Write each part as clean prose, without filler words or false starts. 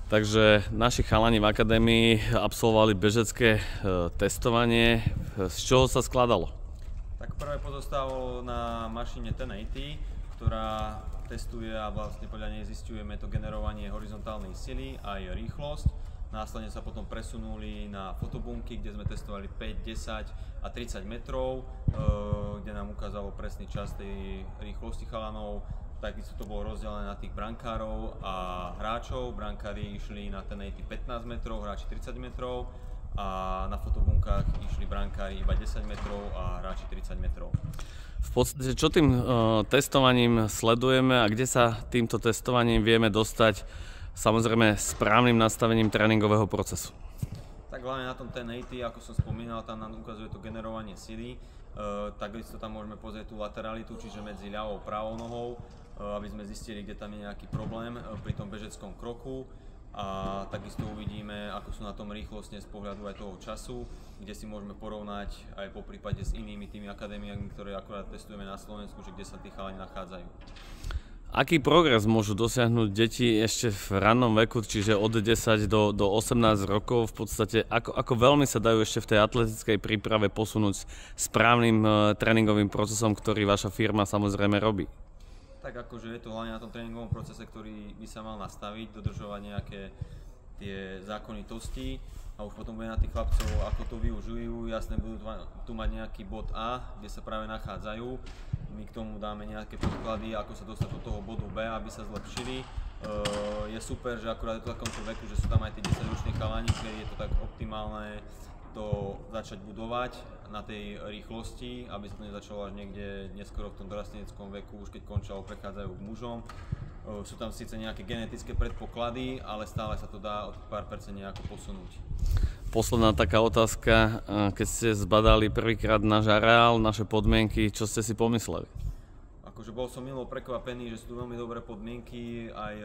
Takže naši chalani v akadémii absolvovali bežecké testovanie. Z čoho sa skladalo? Tak prvé pozostávalo na mašine 1080, ktorá testuje a vlastne podľa nej zisťujeme to generovanie horizontálnej sily aj rýchlosť. Následne sa potom presunuli na fotobunky, kde sme testovali 5, 10 a 30 metrov, kde nám ukázalo presný čas tej rýchlosti chalanov. Takisto to bolo rozdelené na tých brankárov a hráčov. Brankári išli na 1080 15 metrov, hráči 30 metrov a na fotobunkách išli brankári iba 10 metrov a hráči 30 metrov. V podstate, čo tým testovaním sledujeme a kde sa týmto testovaním vieme dostať samozrejme správnym nastavením tréningového procesu? Tak hlavne na tom 1080, ako som spomínal, tam nám ukazuje to generovanie sily. Takisto tam môžeme pozrieť tú lateralitu, čiže medzi ľavou a pravou nohou, aby sme zistili, kde tam je nejaký problém pri tom bežeckom kroku. A takisto uvidíme, ako sú na tom rýchlostne z pohľadu aj toho času, kde si môžeme porovnať aj po prípade s inými tými akadémiami, ktoré akurát testujeme na Slovensku, že kde sa tí chalani nachádzajú. Aký progres môžu dosiahnuť deti ešte v rannom veku, čiže od 10 do 18 rokov? V podstate, ako veľmi sa dajú ešte v tej atletickej príprave posunúť správnym tréningovým procesom, ktorý vaša firma samozrejme robí? Tak akože je to hlavne na tom tréningovom procese, ktorý by sa mal nastaviť, dodržovať nejaké tie zákonitosti a už potom bude na tých chlapcov, ako to využijú. Jasne budú tu mať nejaký bod A, kde sa práve nachádzajú. My k tomu dáme nejaké podklady, ako sa dostať do toho bodu B, aby sa zlepšili. Je super, že akurát je to v takomto veku, že sú tam aj tí 10-roční chalani, kde je to tak optimálne to začať budovať na tej rýchlosti, aby sa to nezačalo až niekde neskoro v tom dorasteneckom veku, už keď končia alebo prechádzajú k mužom. Sú tam síce nejaké genetické predpoklady, ale stále sa to dá od pár percent nejako posunúť. Posledná taká otázka, keď ste zbadali prvýkrát náš areál, naše podmienky, čo ste si pomysleli? Akože bol som milo prekvapený, že sú tu veľmi dobré podmienky, aj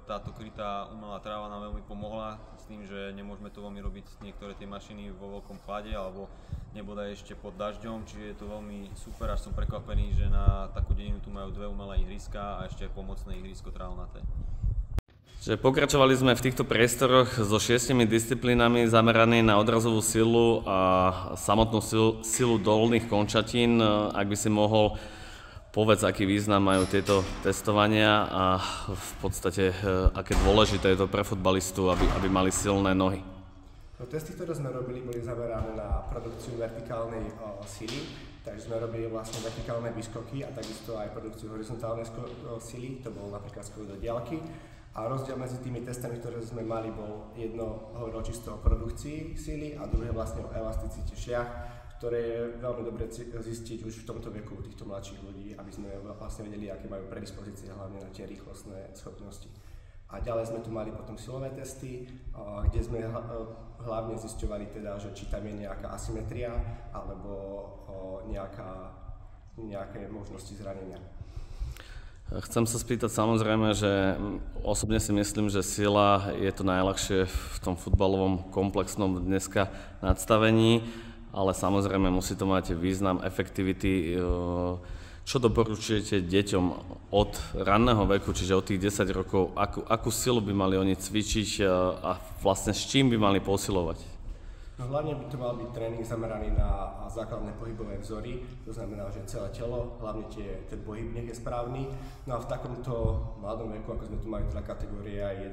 táto krytá umelá tráva nám veľmi pomohla s tým, že nemôžeme to veľmi robiť niektoré tie mašiny vo veľkom chlade alebo nebodaj ešte pod dažďom, čiže je to veľmi super, až som prekvapený, že na takú dedinu tu majú dve umelé ihriská a ešte aj pomocné ihrisko trávnaté. Čiže pokračovali sme v týchto priestoroch so 6 disciplínami zameraný na odrazovú silu a samotnú silu dolných končatín. Ak by si mohol povedz, aký význam majú tieto testovania a v podstate aké dôležité je to pre futbalistu, aby mali silné nohy. Testy, ktoré sme robili, boli zamerané na produkciu vertikálnej sily, takže sme robili vlastne vertikálne výskoky a takisto aj produkciu horizontálnej sily, to bolo napríklad skok do diaľky. A rozdiel medzi tými testami, ktoré sme mali, bol jedno hovorilo čisto o produkcii sily a druhé vlastne o elasticite šľach, ktoré je veľmi dobre zistiť už v tomto veku týchto mladších ľudí, aby sme vlastne vedeli, aké majú predispozície hlavne na tie rýchlostné schopnosti. A ďalej sme tu mali potom silové testy, kde sme hlavne zisťovali teda, že či tam je nejaká asymetria alebo nejaké možnosti zranenia. Chcem sa spýtať samozrejme, že osobne si myslím, že sila je to najľahšie v tom futbalovom komplexnom dneska nadstavení, ale samozrejme musí to mať význam efektivity. Čo doporučujete deťom od ranného veku, čiže od tých 10 rokov, akú silu by mali oni cvičiť a vlastne s čím by mali posilovať? No, hlavne by to mal byť tréning zameraný na základné pohybové vzory, to znamená, že celé telo, hlavne ten pohyb nech je správny. No a v takomto mladom veku, ako sme tu mali teda kategórie aj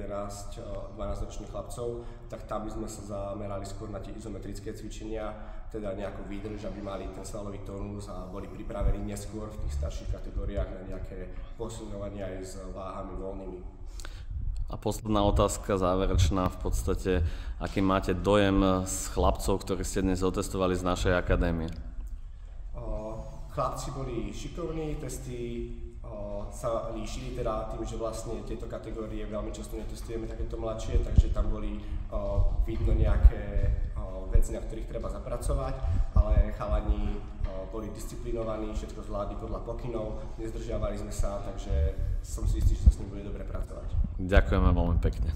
11-12 ročných chlapcov, tak tam by sme sa zamerali skôr na tie izometrické cvičenia, teda nejakú výdrž, aby mali ten svalový tónus a boli pripravení neskôr v tých starších kategóriách na nejaké posunovanie aj s váhami voľnými. A posledná otázka, záverečná, v podstate, aký máte dojem z chlapcov, ktorí ste dnes otestovali z našej akadémie? Chlapci boli šikovní, testy sa líšili teda tým, že vlastne tieto kategórie veľmi často netestujeme takéto mladšie, takže tam boli vidno nejaké veci, na ktorých treba zapracovať, ale chalani boli disciplinovaní, všetko zvládli podľa pokynov, nezdržiavali sme sa, takže som si istý, že sa s ním bude dobre pracovať. Ďakujeme veľmi pekne.